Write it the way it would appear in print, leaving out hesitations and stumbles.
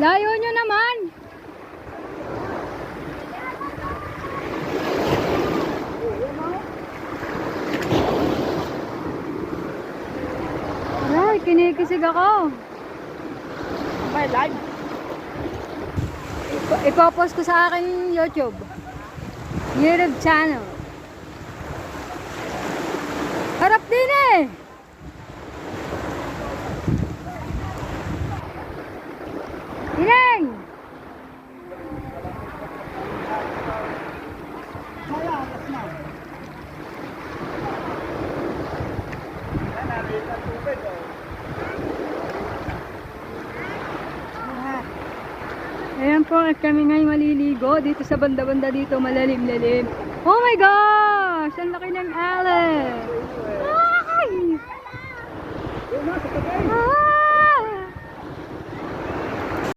Layo nyo naman. Ay, kinikisig ako. May live. Ipopost ko sa aking YouTube channel. Harap din eh. Ineng! Ayan po, at kami ngayon maliligo dito sa banda-banda dito, malalim-lalim. Oh my gosh! Ang laki ng allen!